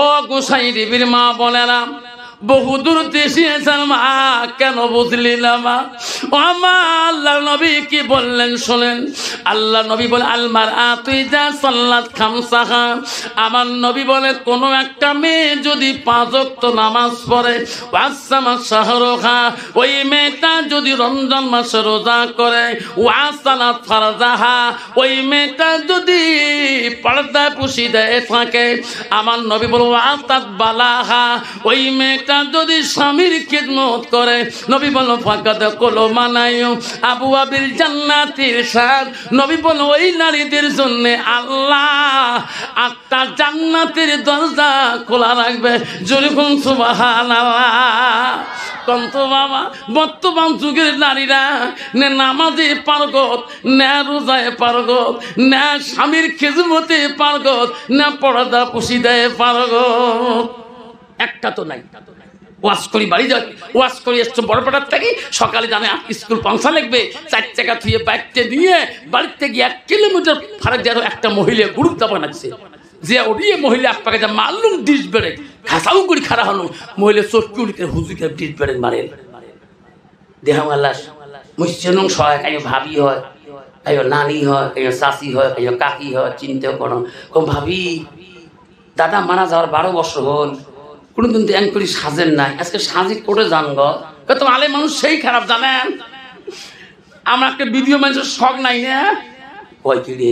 ও গোসাই দেবীর মা বোনেরা, বহুদূর দেশে মা কেন বুঝলি না মা? ও মা, আল্লাহ নবী কি বললেন শোনেন। আল্লাহ নবী বলে আলমার তুই যা সাল্লাত খামসাহা। আমার নবী বলে কোনো একটা মেয়ে যদি 5 ওয়াক্ত নামাজ পড়ে, ওয়াসামা শাহরুখা, ওই মেয়েটা যদি রমজান মাসে রোজা করে, ওয়াসালাত ফারজাহা, ওই মেয়েটা যদি পর্দা পুষি দেয় থাকে, আমার নবী বলে ওয়াতাত বালাহা, ওই মেয়েটা যদি স্বামীর খিদমত করে, নবী বলো ফাকাদ কলো মানায়ু আবু আবির জান্নাতির সাদ। নবী বলো ওই নারীদের জন্য আল্লাহ 8টা জান্নাতের দরজা খোলা রাখবে। যেরকম সুবহানাল্লাহ। কন্ত বাবা, বর্তমান যুগের নারীরা না নামাজে পারগত, না রোজায় পারগত, না স্বামীর খিদমতে পারগত, না পর্দা পুষি দেয় পারগত। একটা তো নাই। ওয়াশ করি বাড়ি যাই, ওয়াশ করি এসছো বড়পাড়ার থেকে, সকালে জানে স্কুল পৌঁছা লাগবে, 4 টাকা থুয়ে বাইকটা নিয়ে বাড়িতে গিয়ে 1 কিলোমিটার ফারাক যেন একটা মহিলা গ্রুপ দা বানাচ্ছে, যে ওড়িয়ে মহিলা এক পাকে যা মারলুম ডিস বেড়ে খাসাও করে খাড়া হলো, মহিলা চটকি উড়িতে হুজুকে ডিস বেড়ে মারেন দেহামাল্লাস মুসিনং সহায়। কাইও ভাবি হয়, কাইও নানি হয়, কাইও শাশি হয়, কাইও কাকি হয়, চিন্তা করো কম ভাবি দাদা মারা যাওয়ার 12 বছর হল, কোনোদিন তো করি সাজেন নাই, আজকে সাজি করে যান গো। তো আলে মানুষ সেই খারাপ জানেন, আমার একটা ভিডিও মানুষের শখ নাই না কয় কি রে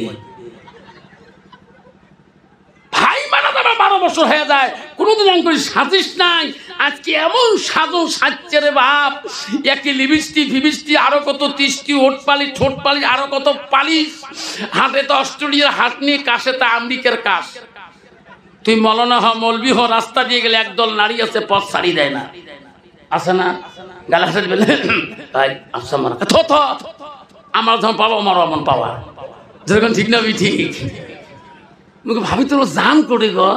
ভাই, মারা যাবার 12 বছর হয়ে যায়, কোনোদিন করি সাজিস নাই। আজকে এমন সাজন সাজছে রে বাপ, একই লিপস্টিক ফিবিস্টি, আরো কত 30টি ওট পালিশ ঠোঁট পালিশ, আরো কত পালিশ, হাতে তো অস্ট্রেলিয়ার হাট নিয়ে, কাশে তা আমেরিকার কাশ। তুই মৌলানা হ, মৌলবি হ, রাস্তা দিয়ে গেলে একদল নারী আছে পথ ছাড়ি দেয় না, আছে না? গালা হাসে বলে ভাই আফসা মারা থ আমার যখন পাবো আমারও এমন পাওয়া, যেরকম ঠিক না ঠিক। ভাবি তোমার জান করে গো,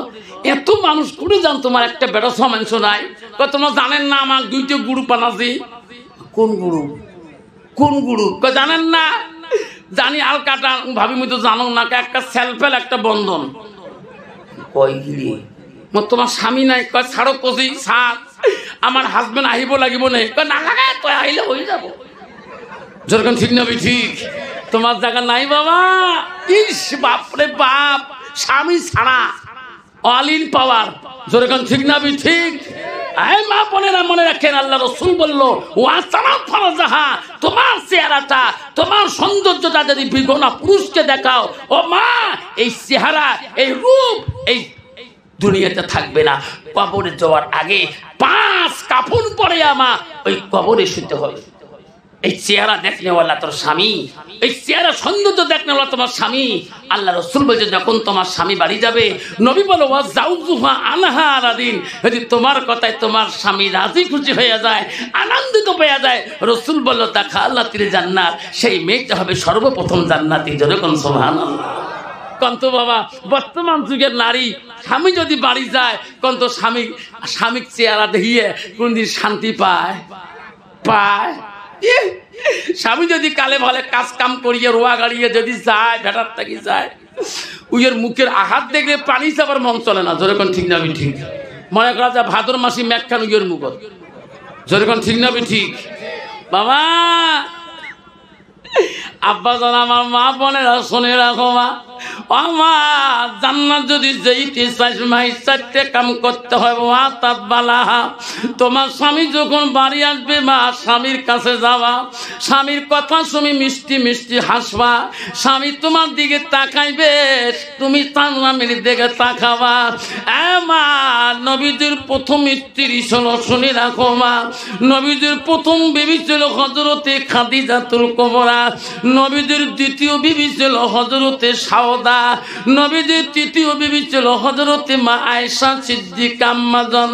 এত মানুষ করে যান, তোমার একটা বেটা মানুষ নাই। তোমার জানেন না আমার 2টা গুরু পানাছি? কোন গুরু? কোন গুরু জানেন না? জানি আল কাটা। ভাবি মুই তো জানো না, একটা সেলফেল একটা বন্ধন। কয় গিরি তোমার স্বামী নাই? কয় ছাড়ো কষি ছাড়, আমার হাজবেন্ড আহিব লাগিব নাই? কয় না লাগে, তুই আহিলে হয়ে যাব। যেরকম ঠিক না ঠিক? তোমার জায়গা নাই বাবা। ইস বাপরে বাপ, স্বামী ছাড়া অলিন পাওয়ার। যেরকম ঠিক না ঠিক? মা বোনেরা মনে রাখেন, আল্লাহ রাসূল বলল ওয়াসালাত ফারজাহা, তোমার চেহারাটা, তোমার সৌন্দর্যটা যদি বিগনা পুরুষকে দেখাও, ও মা এই চেহারা, এই রূপ এই দুনিয়াতে থাকবে না। কবরে যাওয়ার আগে 5 কাফন পরে আমা ওই কবরে শুতে হবে। এই চেহারা দেখনেওয়ালা তোর স্বামী, এই চেহারা সৌন্দর্য দেখনেওয়ালা তোমার স্বামী। আল্লাহ রাসূল বলছে যখন তোমার স্বামী বাড়ি যাবে, নবী বলো ওয়া জাউজুহা আনহা রাদিন, যদি তোমার কথায় তোমার স্বামী রাজি খুশি হয়ে যায়, আনন্দিত হয়ে যায়, রাসূল বলল দাখালাতিল জান্নাত, সেই মেয়েটা হবে সর্বপ্রথম জান্নাতি। যেরকম সুবহানাল্লাহ। কন্ত বাবা, বর্তমান যুগের নারী স্বামী যদি বাড়ি যায়, কন্ত স্বামীর চেহারা দেখিয়ে কোনদিন শান্তি পায়? স্বামী যদি কালে ভালে কাজ কাম করিয়ে রোয়া গাড়িয়ে যদি যায়, ভেটার থাকি যায়, উইয়ের মুখের আঘাত দেখলে পানি চাবার মন চলে না। যেরকম ঠিক না ঠিক? মনে করা যায় ভাদর মাসি মেঘখান উইয়ের মুখ। যেরকম ঠিক না ঠিক? বাবা আব্বা জান, আমার মা বোনেরা শুনে রাখো মা, আমার জান্নাত যদি যেতে চাইছ ভাই 4টে কাম করতে হয়। ওয়াতাত বালাহা, তোমার স্বামী যখন বাড়ি আসবে মা, স্বামীর কাছে যাওয়া, স্বামীর কথা শুনি মিষ্টি মিষ্টি হাসবা, স্বামী তোমার দিকে তাকাইবে, তুমি তার স্বামীর দিকে তাকাবা। মা নবীদের প্রথম স্ত্রী ছিল, শুনে রাখো মা, নবীদের প্রথম বিবি ছিল হযরতে খাদিজাতুল কুবরা, নবীদের দ্বিতীয় বিবি ছিল হযরতে সাওদা, নবীদের তৃতীয় বিবি ছিল হযরতে মা আয়েশা সিদ্দিকা আম্মাজান,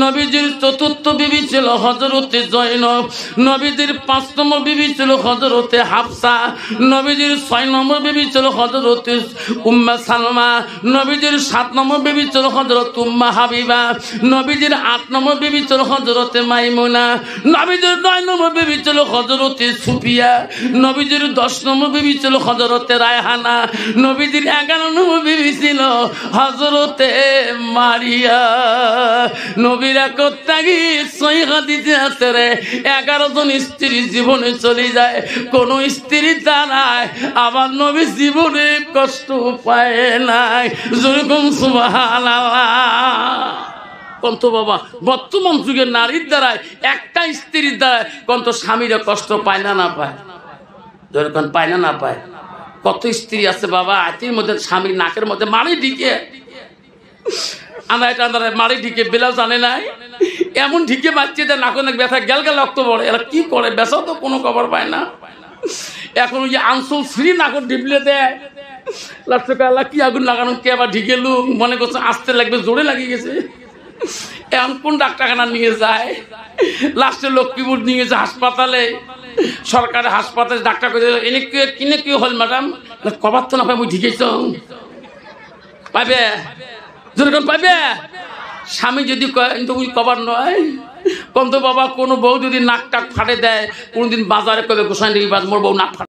নবীদের চতুর্থ বিবি ছিল হযরতে জয়নব, নবীদের 5 নম্বর বিবি ছিল হযরতে হাফসা, নবীদের 6 নম্বর বিবি ছিল হযরতে উম্মে সালমা, নবীদের 7 নম্বর বিবি ছিল হযরত উম্মে হাবিবা, নবীদের 8 নম্বর বিবি ছিল হযরতে মাইমুনা, নবীদের 9 নম্বর বিবি ছিল হযরতে সুফিয়া, নবীদের 10 নম্বর বিবি ছিল হযরতে রায়হানা, নবী নবীদের 11 নম্বর বিবি ছিল হযরতে মারিয়া। নবীরা কোত্তাগি সই হাদিসে আছে রে 11 জন স্ত্রী জীবনে চলে যায়, কোন স্ত্রী দ্বারায় আমার নবী জীবনে কষ্ট পায় নাই। যেরকম সুবহানাল্লাহ। কন্ত বাবা বর্তমান যুগের নারীর দ্বারায় একটা স্ত্রীর দ্বারায় কন্ত স্বামীরা কষ্ট পায় না না পায়? যেরকম পায় না না পায়? কত স্ত্রী আছে বাবা আতির মধ্যে স্বামীর নাকের মধ্যে মারি ঢিকে, মারি ঢিকে বেলাও জানে নাই, এমন ঢিকে মারছে যে নাক অনেক ব্যথা গেল গেল রক্ত পড়ে। এরা কি করে? বেসাও তো কোনো খবর পায় না। এখন ওই যে আনসুল ফ্রি নাকর ঢিপলে দেয়, লাস্টে আল্লাহ কি আগুন লাগানো, কে আবার ঢিকেলু মনে করছে আসতে লাগবে, জোরে লাগিয়ে গেছে। এখন কোন ডাক্তারখানা নিয়ে যায়? লাস্টে লক্ষ্মীপুর নিয়ে গেছে হাসপাতালে, সরকারি হাসপাতালে। ডাক্তার করে এনে কিনে কি হল ম্যাডাম? কবার তো না পাই মুই ঢিকেছ পাইবে, যেরকম পাইবে। স্বামী যদি তুমি কবার নয় কম তো বাবা, কোনো বউ যদি নাক টাক ফাটে দেয় কোনোদিন বাজারে কবে গোসাই মোর বউ নাক ফাটে।